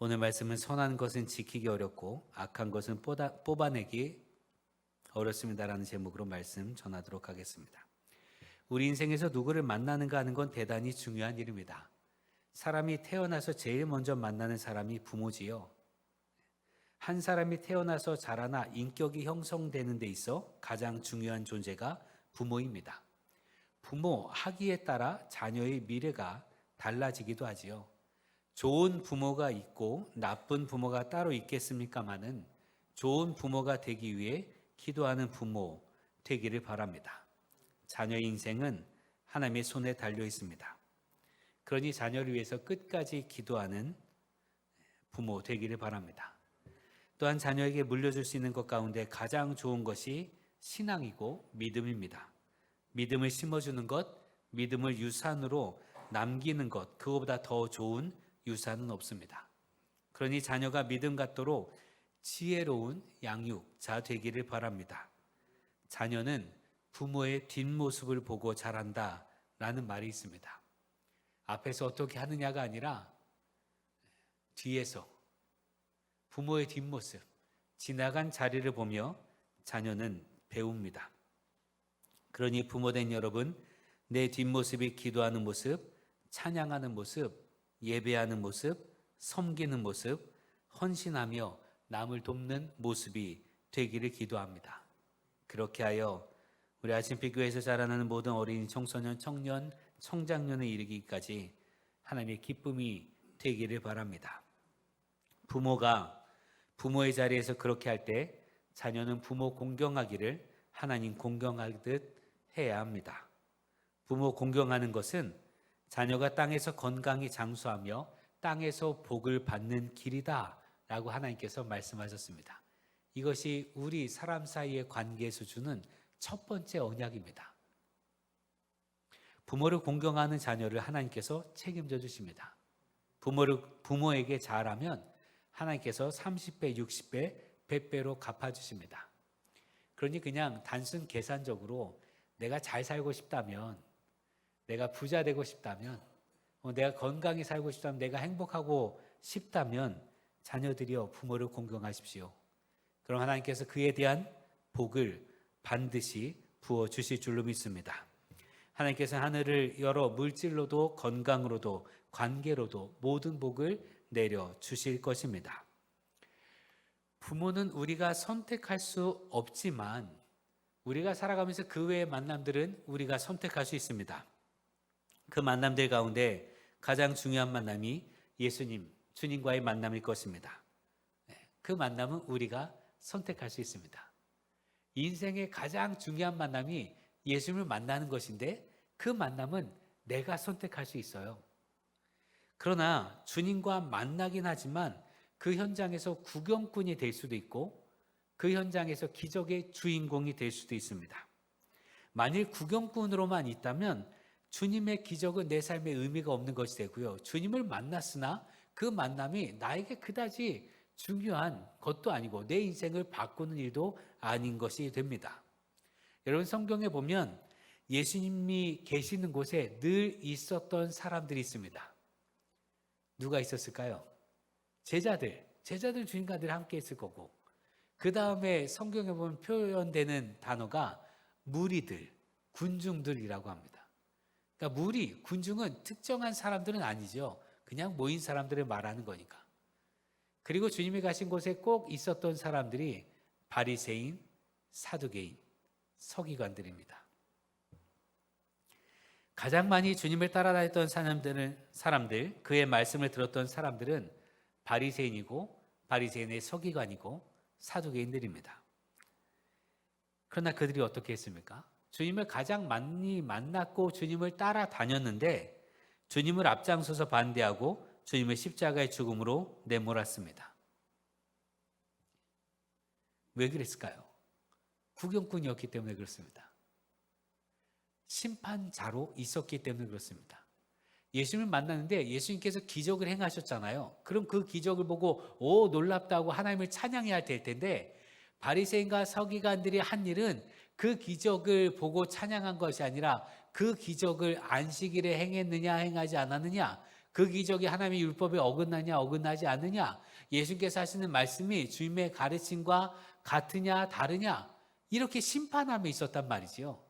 오늘 말씀은 선한 것은 지키기 어렵고 악한 것은 뽑아내기 어렵습니다라는 제목으로 말씀 전하도록 하겠습니다. 우리 인생에서 누구를 만나는가 하는 건 대단히 중요한 일입니다. 사람이 태어나서 제일 먼저 만나는 사람이 부모지요. 한 사람이 태어나서 자라나 인격이 형성되는 데 있어 가장 중요한 존재가 부모입니다. 부모 학위에 따라 자녀의 미래가 달라지기도 하지요. 좋은 부모가 있고 나쁜 부모가 따로 있겠습니까마는 좋은 부모가 되기 위해 기도하는 부모 되기를 바랍니다. 자녀의 인생은 하나님의 손에 달려 있습니다. 그러니 자녀를 위해서 끝까지 기도하는 부모 되기를 바랍니다. 또한 자녀에게 물려줄 수 있는 것 가운데 가장 좋은 것이 신앙이고 믿음입니다. 믿음을 심어주는 것, 믿음을 유산으로 남기는 것, 그거보다 더 좋은 유산은 없습니다. 그러니 자녀가 믿음 갖도록 지혜로운 양육자 되기를 바랍니다. 자녀는 부모의 뒷모습을 보고 자란다 라는 말이 있습니다. 앞에서 어떻게 하느냐가 아니라 뒤에서 부모의 뒷모습, 지나간 자리를 보며 자녀는 배웁니다. 그러니 부모된 여러분, 내 뒷모습이 기도하는 모습, 찬양하는 모습, 예배하는 모습, 섬기는 모습, 헌신하며 남을 돕는 모습이 되기를 기도합니다. 그렇게 하여 우리 아침빛 교회에서 자라나는 모든 어린이, 청소년, 청년, 청장년에 이르기까지 하나님의 기쁨이 되기를 바랍니다. 부모가 부모의 자리에서 그렇게 할 때 자녀는 부모 공경하기를 하나님 공경하듯 해야 합니다. 부모 공경하는 것은 자녀가 땅에서 건강히 장수하며 땅에서 복을 받는 길이다 라고 하나님께서 말씀하셨습니다. 이것이 우리 사람 사이의 관계에서 주는 첫 번째 언약입니다. 부모를 공경하는 자녀를 하나님께서 책임져 주십니다. 부모에게 잘하면 하나님께서 30배, 60배, 100배로 갚아주십니다. 그러니 그냥 단순 계산적으로 내가 잘 살고 싶다면, 내가 부자 되고 싶다면, 내가 건강히 살고 싶다면, 내가 행복하고 싶다면 자녀들이여 부모를 공경하십시오. 그럼 하나님께서 그에 대한 복을 반드시 부어주실 줄로 믿습니다. 하나님께서 하늘을 열어 물질로도 건강으로도 관계로도 모든 복을 내려주실 것입니다. 부모는 우리가 선택할 수 없지만 우리가 살아가면서 그 외의 만남들은 우리가 선택할 수 있습니다. 그 만남들 가운데 가장 중요한 만남이 예수님, 주님과의 만남일 것입니다. 그 만남은 우리가 선택할 수 있습니다. 인생의 가장 중요한 만남이 예수님을 만나는 것인데 그 만남은 내가 선택할 수 있어요. 그러나 주님과 만나긴 하지만 그 현장에서 구경꾼이 될 수도 있고 그 현장에서 기적의 주인공이 될 수도 있습니다. 만일 구경꾼으로만 있다면 주님의 기적은 내 삶에 의미가 없는 것이 되고요. 주님을 만났으나 그 만남이 나에게 그다지 중요한 것도 아니고 내 인생을 바꾸는 일도 아닌 것이 됩니다. 여러분 성경에 보면 예수님이 계시는 곳에 늘 있었던 사람들이 있습니다. 누가 있었을까요? 제자들 주님과 늘 함께 있을 거고 그 다음에 성경에 보면 표현되는 단어가 무리들, 군중들이라고 합니다. 그러니까 무리, 군중은 특정한 사람들은 아니죠. 그냥 모인 사람들을 말하는 거니까. 그리고 주님이 가신 곳에 꼭 있었던 사람들이 바리새인, 사두개인, 서기관들입니다. 가장 많이 주님을 따라다녔던 사람들, 그의 말씀을 들었던 사람들은 바리새인이고 바리새인의 서기관이고 사두개인들입니다. 그러나 그들이 어떻게 했습니까? 주님을 가장 많이 만났고 주님을 따라다녔는데 주님을 앞장서서 반대하고 주님을 십자가의 죽음으로 내몰았습니다. 왜 그랬을까요? 구경꾼이었기 때문에 그렇습니다. 심판자로 있었기 때문에 그렇습니다. 예수님을 만났는데 예수님께서 기적을 행하셨잖아요. 그럼 그 기적을 보고 오 놀랍다고 하나님을 찬양해야 될 텐데 바리새인과 서기관들이 한 일은 그 기적을 보고 찬양한 것이 아니라 그 기적을 안식일에 행했느냐 행하지 않았느냐 그 기적이 하나님의 율법에 어긋나냐 어긋나지 않느냐, 예수께서 하시는 말씀이 주님의 가르침과 같으냐 다르냐, 이렇게 심판함에 있었단 말이지요.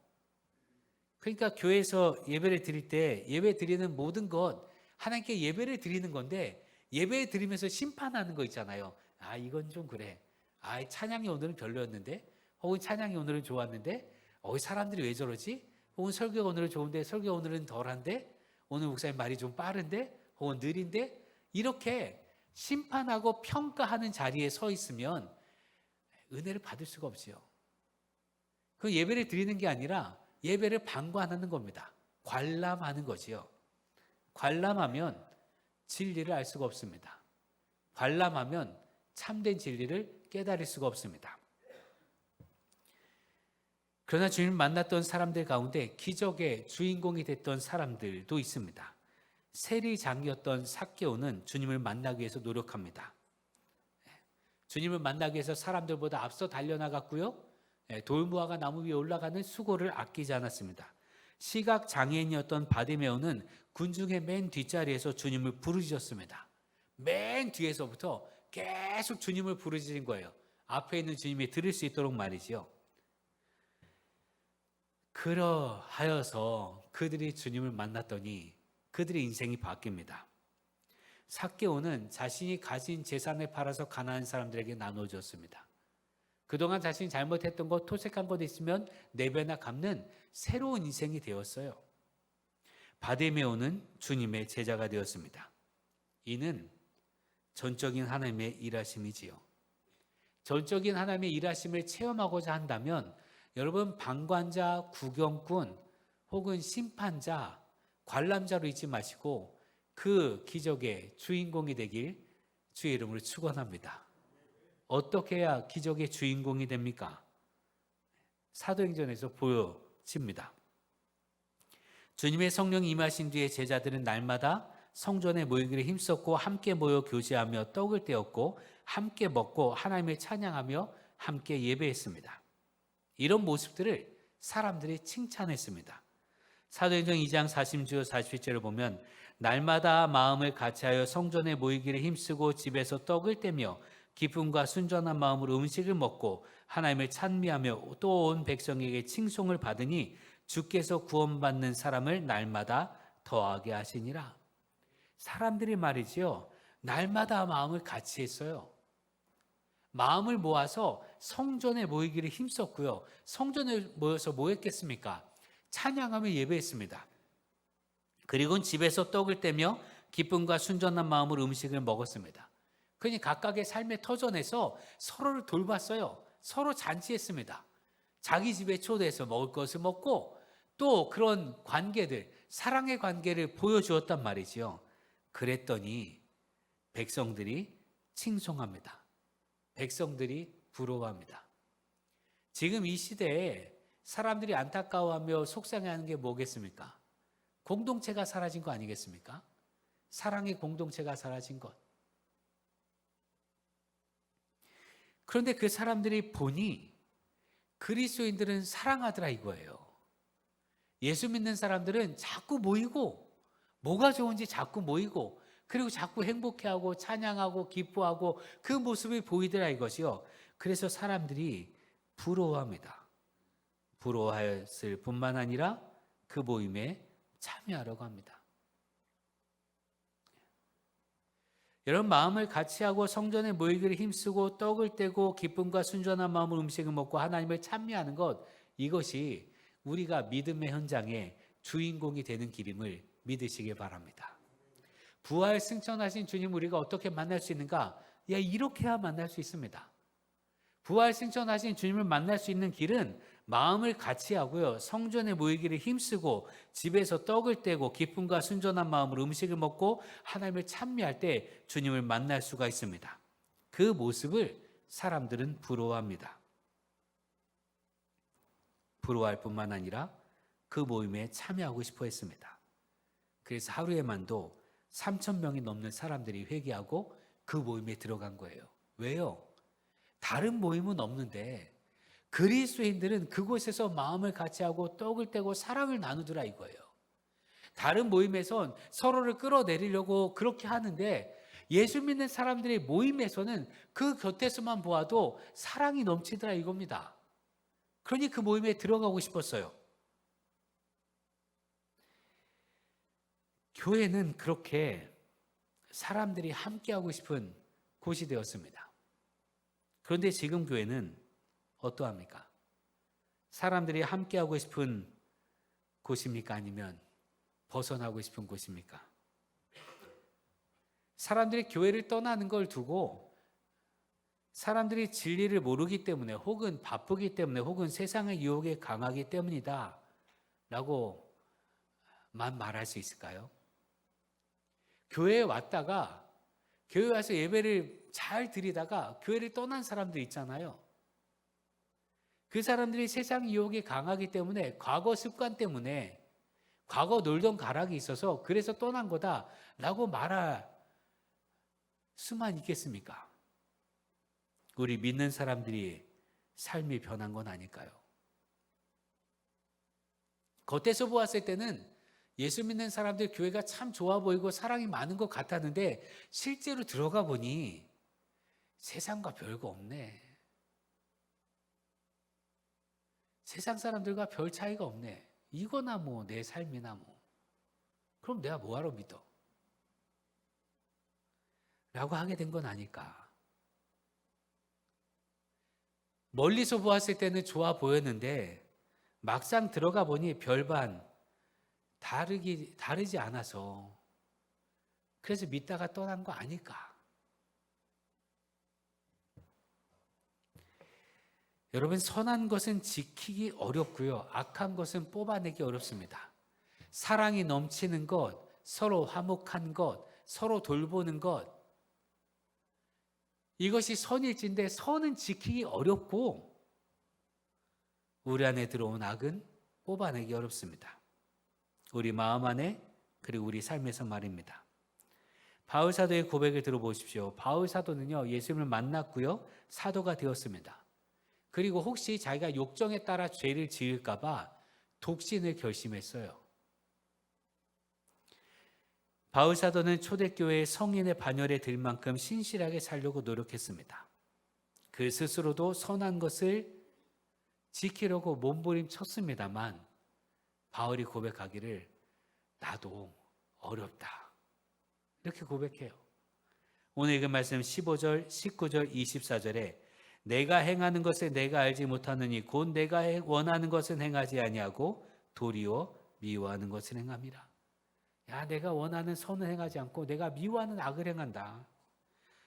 그러니까 교회에서 예배를 드릴 때 예배 드리는 모든 것 하나님께 예배를 드리는 건데, 예배 드리면서 심판하는 거 있잖아요. 아, 이건 좀 그래. 아, 찬양이 오늘은 별로였는데, 혹은 찬양이 오늘은 좋았는데, 사람들이 왜 저러지? 혹은 설교가 오늘은 좋은데 설교가 오늘은 덜한데, 오늘 목사님 말이 좀 빠른데, 혹은 느린데, 이렇게 심판하고 평가하는 자리에 서 있으면 은혜를 받을 수가 없지요. 그 예배를 드리는 게 아니라 예배를 방관하는 겁니다. 관람하는 거지요. 관람하면 진리를 알 수가 없습니다. 관람하면 참된 진리를 깨달을 수가 없습니다. 그러나 주님을 만났던 사람들 가운데 기적의 주인공이 됐던 사람들도 있습니다. 세리장이었던 삭개오는 주님을 만나기 위해서 노력합니다. 주님을 만나기 위해서 사람들보다 앞서 달려나갔고요. 돌무화과 나무 위에 올라가는 수고를 아끼지 않았습니다. 시각장애인이었던 바디메오는 군중의 맨 뒷자리에서 주님을 부르짖었습니다. 맨 뒤에서부터 계속 주님을 부르짖은 거예요. 앞에 있는 주님이 들을 수 있도록 말이지요. 그러하여서 그들이 주님을 만났더니 그들의 인생이 바뀝니다. 삭개오는 자신이 가진 재산을 팔아서 가난한 사람들에게 나눠줬습니다. 그동안 자신이 잘못했던 것, 토색한 것 있으면 4배나 갚는 새로운 인생이 되었어요. 바디메오는 주님의 제자가 되었습니다. 이는 전적인 하나님의 일하심이지요. 전적인 하나님의 일하심을 체험하고자 한다면 여러분, 방관자, 구경꾼 혹은 심판자, 관람자로 있지 마시고 그 기적의 주인공이 되길 주의 이름으로 축원합니다. 어떻게 해야 기적의 주인공이 됩니까? 사도행전에서 보여집니다. 주님의 성령이 임하신 뒤에 제자들은 날마다 성전에 모이기를 힘썼고 함께 모여 교제하며 떡을 떼었고 함께 먹고 하나님을 찬양하며 함께 예배했습니다. 이런 모습들을 사람들이 칭찬했습니다. 사도행전 2장 40절 41절을 보면 날마다 마음을 같이하여 성전에 모이기를 힘쓰고 집에서 떡을 떼며 기쁨과 순전한 마음으로 음식을 먹고 하나님을 찬미하며 또 온 백성에게 칭송을 받으니 주께서 구원받는 사람을 날마다 더하게 하시니라. 사람들이 말이지요, 날마다 마음을 같이 했어요. 마음을 모아서 성전에 모이기를 힘썼고요. 성전에 모여서 뭐 했겠습니까? 찬양하며 예배했습니다. 그리고 집에서 떡을 떼며 기쁨과 순전한 마음으로 음식을 먹었습니다. 그러니 각각의 삶의 터전에서 서로를 돌봤어요. 서로 잔치했습니다. 자기 집에 초대해서 먹을 것을 먹고 또 그런 관계들, 사랑의 관계를 보여주었단 말이지요. 그랬더니 백성들이 칭송합니다. 백성들이 부러워합니다. 지금 이 시대에 사람들이 안타까워하며 속상해하는 게 뭐겠습니까? 공동체가 사라진 거 아니겠습니까? 사랑의 공동체가 사라진 것. 그런데 그 사람들이 보니 그리스도인들은 사랑하더라 이거예요. 예수 믿는 사람들은 자꾸 모이고 뭐가 좋은지 자꾸 모이고 그리고 자꾸 행복해하고 찬양하고 기뻐하고 그 모습이 보이더라 이것이요. 그래서 사람들이 부러워합니다. 부러워했을 뿐만 아니라 그 모임에 참여하려고 합니다. 여러분, 마음을 같이 하고 성전에 모이기를 힘쓰고 떡을 떼고 기쁨과 순전한 마음으로 음식을 먹고 하나님을 찬미하는 것, 이것이 우리가 믿음의 현장에 주인공이 되는 길임을 믿으시기 바랍니다. 부활 승천하신 주님 우리가 어떻게 만날 수 있는가? 이렇게 해야 만날 수 있습니다. 부활 승천하신 주님을 만날 수 있는 길은 마음을 같이 하고요. 성전에 모이기를 힘쓰고 집에서 떡을 떼고 기쁨과 순전한 마음으로 음식을 먹고 하나님을 찬미할 때 주님을 만날 수가 있습니다. 그 모습을 사람들은 부러워합니다. 부러워할 뿐만 아니라 그 모임에 참여하고 싶어 했습니다. 그래서 하루에만도 3,000명이 넘는 사람들이 회개하고 그 모임에 들어간 거예요. 왜요? 다른 모임은 없는데 그리스도인들은 그곳에서 마음을 같이 하고 떡을 떼고 사랑을 나누더라 이거예요. 다른 모임에선 서로를 끌어내리려고 그렇게 하는데 예수 믿는 사람들의 모임에서는 그 곁에서만 보아도 사랑이 넘치더라 이겁니다. 그러니 그 모임에 들어가고 싶었어요. 교회는 그렇게 사람들이 함께하고 싶은 곳이 되었습니다. 그런데 지금 교회는 어떠합니까? 사람들이 함께하고 싶은 곳입니까? 아니면 벗어나고 싶은 곳입니까? 사람들이 교회를 떠나는 걸 두고 사람들이 진리를 모르기 때문에 혹은 바쁘기 때문에 혹은 세상의 유혹에 강하기 때문이다 라고만 말할 수 있을까요? 교회에 왔다가 교회 와서 예배를 잘 드리다가 교회를 떠난 사람들 있잖아요. 그 사람들이 세상 유혹에 강하기 때문에 과거 습관 때문에 과거 놀던 가락이 있어서 그래서 떠난 거다라고 말할 수만 있겠습니까? 우리 믿는 사람들이 삶이 변한 건 아닐까요? 겉에서 보았을 때는 예수 믿는 사람들 교회가 참 좋아 보이고 사랑이 많은 것 같았는데 실제로 들어가 보니 세상과 별거 없네. 세상 사람들과 별 차이가 없네. 이거나 뭐 내 삶이나 뭐. 그럼 내가 뭐하러 믿어? 라고 하게 된 건 아닐까. 멀리서 보았을 때는 좋아 보였는데 막상 들어가 보니 별반 다르지 않아서 그래서 믿다가 떠난 거 아닐까. 여러분, 선한 것은 지키기 어렵고요. 악한 것은 뽑아내기 어렵습니다. 사랑이 넘치는 것, 서로 화목한 것, 서로 돌보는 것, 이것이 선일진데 선은 지키기 어렵고 우리 안에 들어온 악은 뽑아내기 어렵습니다. 우리 마음 안에 그리고 우리 삶에서 말입니다. 바울 사도의 고백을 들어보십시오. 바울 사도는요, 예수님을 만났고요, 사도가 되었습니다. 그리고 혹시 자기가 욕정에 따라 죄를 지을까 봐 독신을 결심했어요. 바울 사도는 초대교회의 성인의 반열에 들 만큼 신실하게 살려고 노력했습니다. 그 스스로도 선한 것을 지키려고 몸부림쳤습니다만 바울이 고백하기를 나도 어렵다. 이렇게 고백해요. 오늘 읽은 말씀 15절, 19절, 24절에 내가 행하는 것을 내가 알지 못하느니 곧 내가 원하는 것은 행하지 아니하고 도리어 미워하는 것을 행함이라. 야, 내가 원하는 선을 행하지 않고 내가 미워하는 악을 행한다.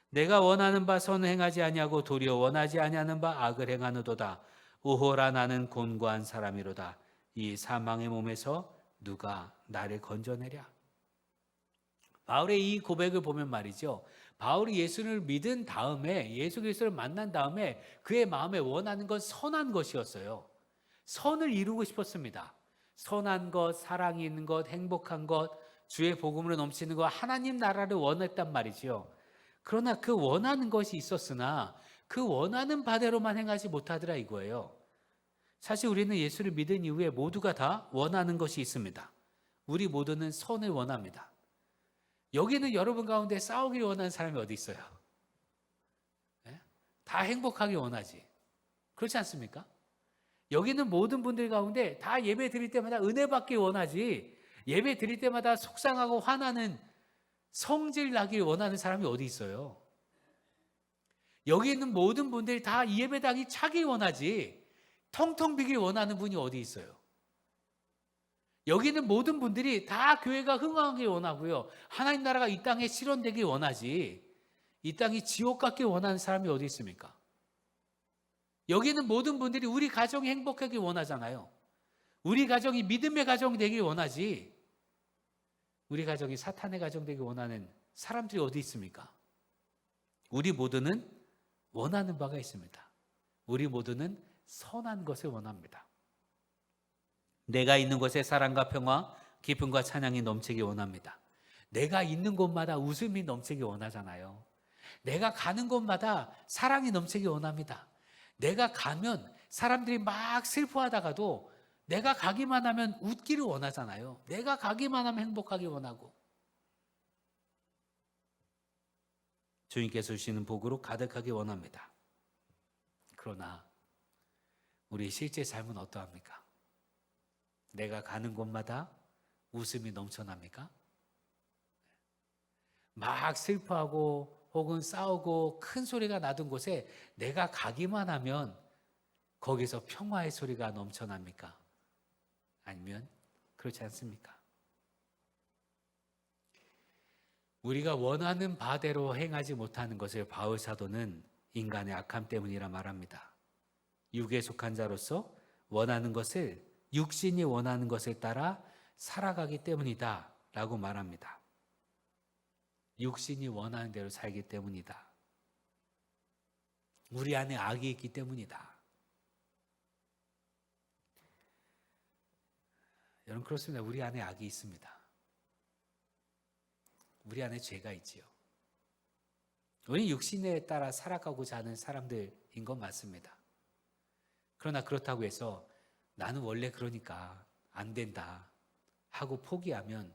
내가 원하는 바 선을 행하지 아니하고 도리어 원하지 아니하는 바 악을 행하노도다. 오호라 나는 곤고한 사람이로다. 이 사망의 몸에서 누가 나를 건져내랴. 바울의 이 고백을 보면 말이죠, 바울이 예수를 믿은 다음에 예수 그리스도를 만난 다음에 그의 마음에 원하는 건 선한 것이었어요. 선을 이루고 싶었습니다. 선한 것, 사랑이 있는 것, 행복한 것, 주의 복음으로 넘치는 것, 하나님 나라를 원했단 말이죠. 그러나 그 원하는 것이 있었으나 그 원하는 바대로만 행하지 못하더라 이거예요. 사실 우리는 예수를 믿은 이후에 모두가 다 원하는 것이 있습니다. 우리 모두는 선을 원합니다. 여기는 여러분 가운데 싸우길 원하는 사람이 어디 있어요? 네? 다 행복하길 원하지. 그렇지 않습니까? 여기는 모든 분들 가운데 다 예배 드릴 때마다 은혜 받길 원하지, 예배 드릴 때마다 속상하고 화나는 성질 나길 원하는 사람이 어디 있어요? 여기 있는 모든 분들이 다 이 예배당이 차길 원하지 텅텅 비길 원하는 분이 어디 있어요? 여기 있는 모든 분들이 다 교회가 흥황하길 원하고요, 하나님 나라가 이 땅에 실현되길 원하지 이 땅이 지옥 같길 원하는 사람이 어디 있습니까? 여기 있는 모든 분들이 우리 가정이 행복하길 원하잖아요. 우리 가정이 믿음의 가정이 되길 원하지 우리 가정이 사탄의 가정 되길 원하는 사람들이 어디 있습니까? 우리 모두는 원하는 바가 있습니다. 우리 모두는 선한 것을 원합니다. 내가 있는 곳에 사랑과 평화, 기쁨과 찬양이 넘치기 원합니다. 내가 있는 곳마다 웃음이 넘치기 원하잖아요. 내가 가는 곳마다 사랑이 넘치기 원합니다. 내가 가면 사람들이 막 슬퍼하다가도 내가 가기만 하면 웃기를 원하잖아요. 내가 가기만 하면 행복하기 원하고. 주님께서 주시는 복으로 가득하게 원합니다. 그러나 우리 실제 삶은 어떠합니까? 내가 가는 곳마다 웃음이 넘쳐납니까? 막 슬퍼하고 혹은 싸우고 큰 소리가 나던 곳에 내가 가기만 하면 거기서 평화의 소리가 넘쳐납니까? 아니면 그렇지 않습니까? 우리가 원하는 바대로 행하지 못하는 것을 바울 사도는 인간의 악함 때문이라 말합니다. 육에 속한 자로서 원하는 것을, 육신이 원하는 것을 따라 살아가기 때문이다 라고 말합니다. 육신이 원하는 대로 살기 때문이다. 우리 안에 악이 있기 때문이다. 여러분, 그렇습니다. 우리 안에 악이 있습니다. 우리 안에 죄가 있지요. 우리 육신에 따라 살아가고자 하는 사람들인 건 맞습니다. 그러나 그렇다고 해서 나는 원래 그러니까 안 된다 하고 포기하면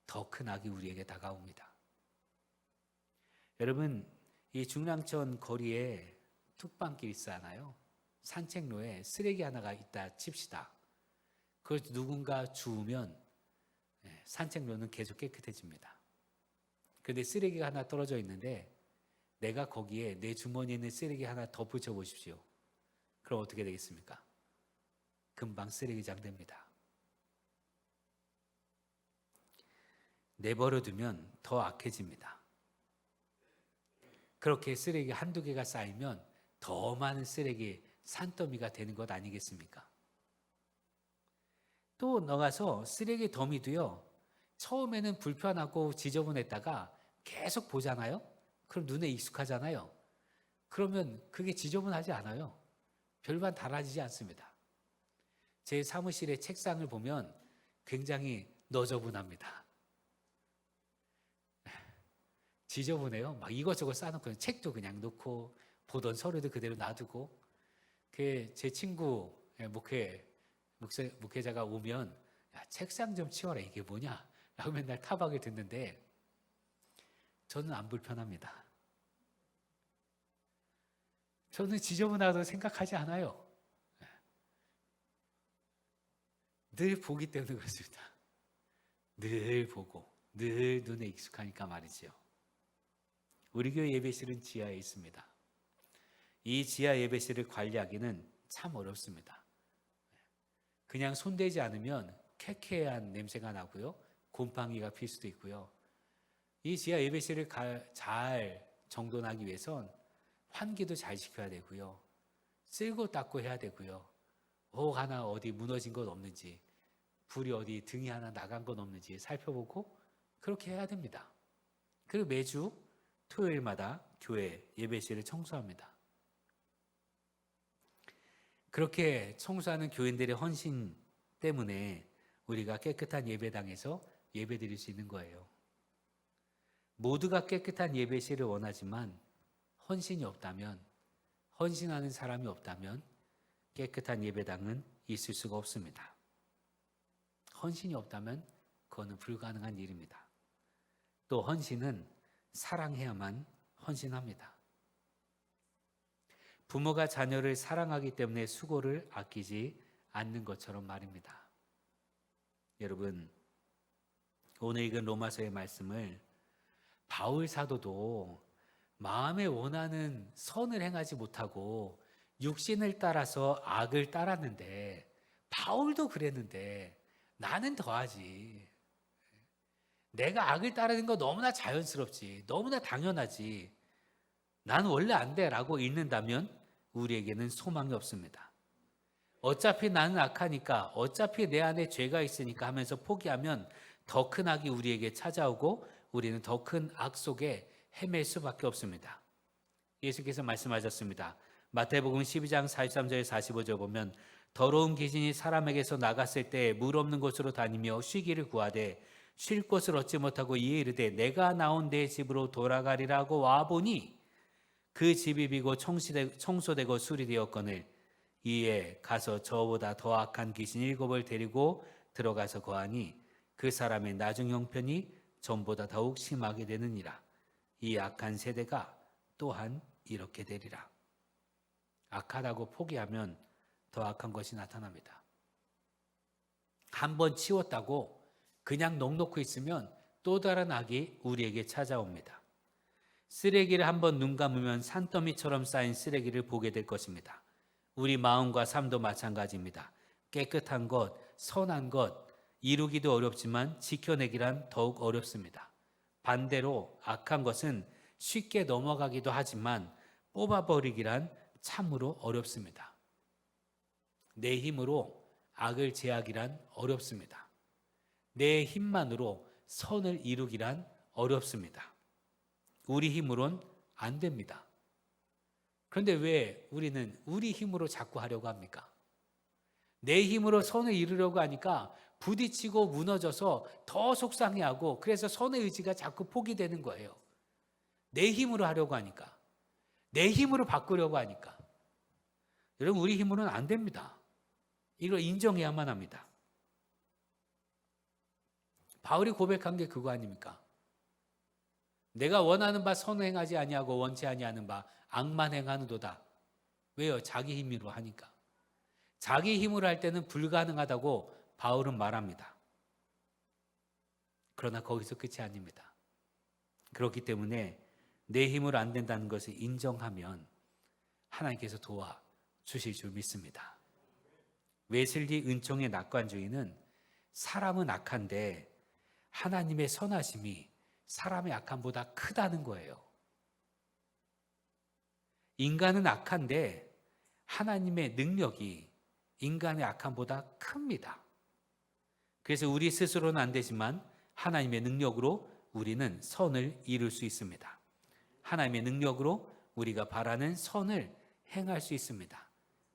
더 큰 악이 우리에게 다가옵니다. 여러분, 이 중랑천 거리에 뚝방길 있잖아요. 산책로에 쓰레기 하나가 있다 칩시다. 그걸 누군가 주우면 산책로는 계속 깨끗해집니다. 그런데 쓰레기가 하나 떨어져 있는데 내가 거기에 내 주머니에 있는 쓰레기 하나 더 붙여보십시오. 그럼 어떻게 되겠습니까? 금방 쓰레기장 됩니다. 내버려 두면 더 악해집니다. 그렇게 쓰레기 한두 개가 쌓이면 더 많은 쓰레기 산더미가 되는 것 아니겠습니까? 또 나가서 쓰레기 더미도요, 처음에는 불편하고 지저분했다가 계속 보잖아요? 그럼 눈에 익숙하잖아요? 그러면 그게 지저분하지 않아요. 별반 달라지지 않습니다. 제 사무실의 책상을 보면 굉장히 너저분합니다. 지저분해요. 막 이것저것 쌓아놓고 책도 그냥 놓고 보던 서류도 그대로 놔두고. 제 친구 목회자가 오면 야, 책상 좀 치워라. 이게 뭐냐? 라고 맨날 타박을 듣는데 저는 안 불편합니다. 저는 지저분하다고 생각하지 않아요. 늘 보기 때문에 그렇습니다. 늘 보고 늘 눈에 익숙하니까 말이지요. 우리 교회 예배실은 지하에 있습니다. 이 지하 예배실을 관리하기는 참 어렵습니다. 그냥 손대지 않으면 쾌쾌한 냄새가 나고요. 곰팡이가 필 수도 있고요. 이 지하 예배실을 잘 정돈하기 위해선 환기도 잘 시켜야 되고요. 쓸고 닦고 해야 되고요. 하나 어디 무너진 건 없는지, 불이 어디 등이 하나 나간 건 없는지 살펴보고 그렇게 해야 됩니다. 그리고 매주 토요일마다 교회 예배실을 청소합니다. 그렇게 청소하는 교인들의 헌신 때문에 우리가 깨끗한 예배당에서 예배드릴 수 있는 거예요. 모두가 깨끗한 예배실을 원하지만 헌신이 없다면, 헌신하는 사람이 없다면 깨끗한 예배당은 있을 수가 없습니다. 헌신이 없다면 그거는 불가능한 일입니다. 또 헌신은 사랑해야만 헌신합니다. 부모가 자녀를 사랑하기 때문에 수고를 아끼지 않는 것처럼 말입니다. 여러분, 오늘 읽은 로마서의 말씀을 바울 사도도 마음에 원하는 선을 행하지 못하고 육신을 따라서 악을 따랐는데, 바울도 그랬는데 나는 더하지. 내가 악을 따르는 거 너무나 자연스럽지, 너무나 당연하지, 나는 원래 안 돼 라고 읽는다면 우리에게는 소망이 없습니다. 어차피 나는 악하니까, 어차피 내 안에 죄가 있으니까 하면서 포기하면 더 큰 악이 우리에게 찾아오고 우리는 더 큰 악 속에 헤맬 수밖에 없습니다. 예수께서 말씀하셨습니다. 마태복음 12장 43절 45절 보면 더러운 귀신이 사람에게서 나갔을 때 물 없는 곳으로 다니며 쉬기를 구하되 쉴 곳을 얻지 못하고 이에 이르되 내가 나온 내 집으로 돌아가리라고 와보니 그 집이 비고 청소되고 수리되었거늘 이에 가서 저보다 더 악한 귀신 7을 데리고 들어가서 거하니 그 사람의 나중 형편이 전보다 더욱 심하게 되느니라. 이 악한 세대가 또한 이렇게 되리라. 악하다고 포기하면 더 악한 것이 나타납니다. 한번 치웠다고 그냥 넋놓고 있으면 또 다른 악이 우리에게 찾아옵니다. 쓰레기를 한번 눈 감으면 산더미처럼 쌓인 쓰레기를 보게 될 것입니다. 우리 마음과 삶도 마찬가지입니다. 깨끗한 것, 선한 것, 이루기도 어렵지만 지켜내기란 더욱 어렵습니다. 반대로 악한 것은 쉽게 넘어가기도 하지만 뽑아버리기란 참으로 어렵습니다. 내 힘으로 악을 제하기란 어렵습니다. 내 힘만으로 선을 이루기란 어렵습니다. 우리 힘으론 안 됩니다. 그런데 왜 우리는 우리 힘으로 자꾸 하려고 합니까? 내 힘으로 선을 이루려고 하니까 부딪히고 무너져서 더 속상해하고 그래서 선의 의지가 자꾸 포기되는 거예요. 내 힘으로 하려고 하니까. 내 힘으로 바꾸려고 하니까. 여러분, 우리 힘으로는 안 됩니다. 이걸 인정해야만 합니다. 바울이 고백한 게 그거 아닙니까? 내가 원하는 바 선을 행하지 아니하고 원치 아니하는 바 악만 행하는도다. 왜요? 자기 힘으로 하니까. 자기 힘으로 할 때는 불가능하다고 바울은 말합니다. 그러나 거기서 끝이 아닙니다. 그렇기 때문에 내 힘으로 안 된다는 것을 인정하면 하나님께서 도와주실 줄 믿습니다. 웨슬리 은총의 낙관주의는 사람은 악한데 하나님의 선하심이 사람의 악함보다 크다는 거예요. 인간은 악한데 하나님의 능력이 인간의 악함보다 큽니다. 그래서 우리 스스로는 안 되지만 하나님의 능력으로 우리는 선을 이룰 수 있습니다. 하나님의 능력으로 우리가 바라는 선을 행할 수 있습니다.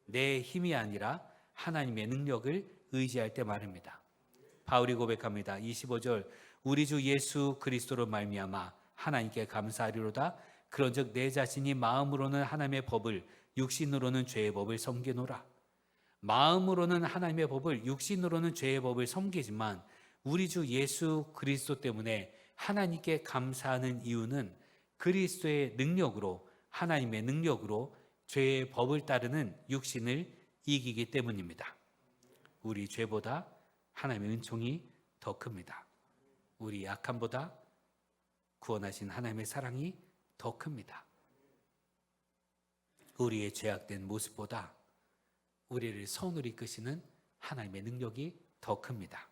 내 힘이 아니라 하나님의 능력을 의지할 때 말입니다. 바울이 고백합니다. 25절 우리 주 예수 그리스도로 말미암아 하나님께 감사하리로다. 그런즉 내 자신이 마음으로는 하나님의 법을 육신으로는 죄의 법을 섬기노라. 마음으로는 하나님의 법을 육신으로는 죄의 법을 섬기지만 우리 주 예수 그리스도 때문에 하나님께 감사하는 이유는 그리스도의 능력으로 하나님의 능력으로 죄의 법을 따르는 육신을 이기기 때문입니다. 우리 죄보다 하나님의 은총이 더 큽니다. 우리 약함보다 구원하신 하나님의 사랑이 더 큽니다. 우리의 죄악된 모습보다 우리를 선으로 이끄시는 하나님의 능력이 더 큽니다.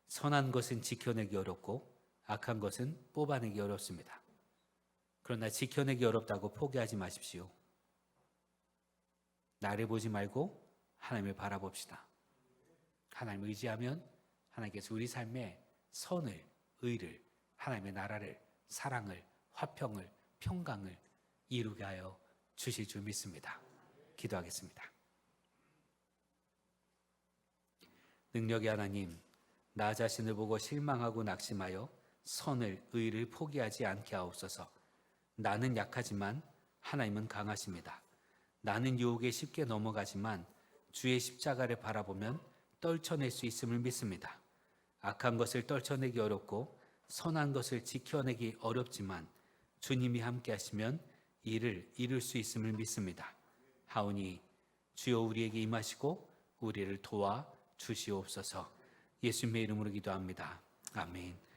선한 것은 지켜내기 어렵고 악한 것은 뽑아내기 어렵습니다. 그러나 지켜내기 어렵다고 포기하지 마십시오. 나를 보지 말고 하나님을 바라봅시다. 하나님을 의지하면 하나님께서 우리 삶에 선을, 의를, 하나님의 나라를, 사랑을, 화평을, 평강을 이루게 하여 주실 줄 믿습니다. 기도하겠습니다. 능력의 하나님, 나 자신을 보고 실망하고 낙심하여 선을, 의를 포기하지 않게 하옵소서. 나는 약하지만 하나님은 강하십니다. 나는 유혹에 쉽게 넘어가지만 주의 십자가를 바라보면 떨쳐낼 수 있음을 믿습니다. 악한 것을 떨쳐내기 어렵고 선한 것을 지켜내기 어렵지만 주님이 함께 하시면 이를 이룰 수 있음을 믿습니다. 하오니 주여 우리에게 임하시고 우리를 도와 주시옵소서. 예수님의 이름으로 기도합니다. 아멘.